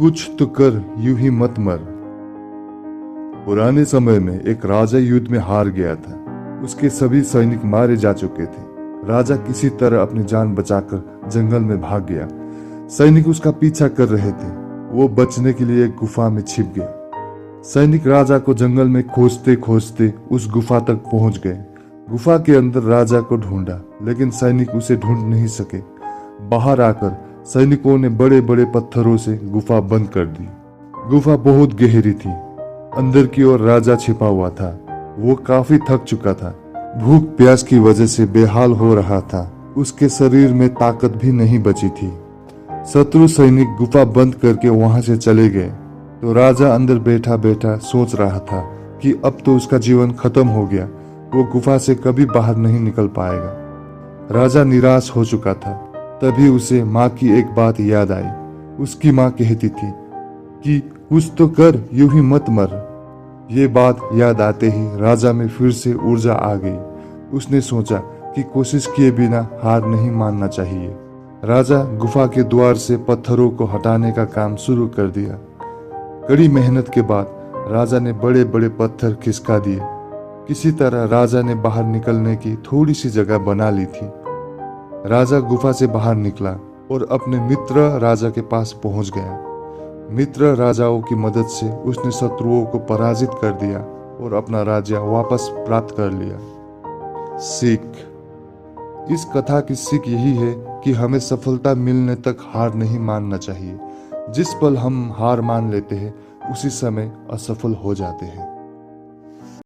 कुछ तो कर यूं ही मत मर। पुराने समय में एक राजा युद्ध में हार गया था। उसके सभी सैनिक मारे जा चुके थे। राजा किसी तरह अपनी जान बचाकर जंगल में भाग गया। सैनिक उसका पीछा कर रहे थे। वो बचने के लिए एक गुफा में छिप गया। सैनिक राजा को जंगल में खोजते खोजते उस गुफा तक पहुंच गए। गुफा के अंदर राजा को ढूंढा, लेकिन सैनिक उसे ढूंढ नहीं सके। बाहर आकर सैनिकों ने बड़े बड़े पत्थरों से गुफा बंद कर दी। गुफा बहुत गहरी थी। अंदर की ओर राजा छिपा हुआ था। वो काफी थक चुका था। भूख प्यास की वजह से बेहाल हो रहा था। उसके शरीर में ताकत भी नहीं बची थी। शत्रु सैनिक गुफा बंद करके वहां से चले गए तो राजा अंदर बैठा बैठा सोच रहा था कि अब तो उसका जीवन खत्म हो गया। वो गुफा से कभी बाहर नहीं निकल पाएगा। राजा निराश हो चुका था। तभी उसे माँ की एक बात याद आई। उसकी माँ कहती थी कि कुछ तो कर, यूं ही मत मर। ये बात याद आते ही राजा में फिर से ऊर्जा आ गई। उसने सोचा कि कोशिश किए बिना हार नहीं मानना चाहिए। राजा गुफा के द्वार से पत्थरों को हटाने का काम शुरू कर दिया। कड़ी मेहनत के बाद राजा ने बड़े बड़े पत्थर खिसका दिए। किसी तरह राजा ने बाहर निकलने की थोड़ी सी जगह बना ली थी। राजा गुफा से बाहर निकला और अपने मित्र राजा के पास पहुंच गया। मित्र राजाओं की मदद से उसने शत्रुओं को पराजित कर दिया और अपना राज्य वापस प्राप्त कर लिया। सीख: इस कथा की सीख यही है कि हमें सफलता मिलने तक हार नहीं मानना चाहिए। जिस पल हम हार मान लेते हैं उसी समय असफल हो जाते हैं।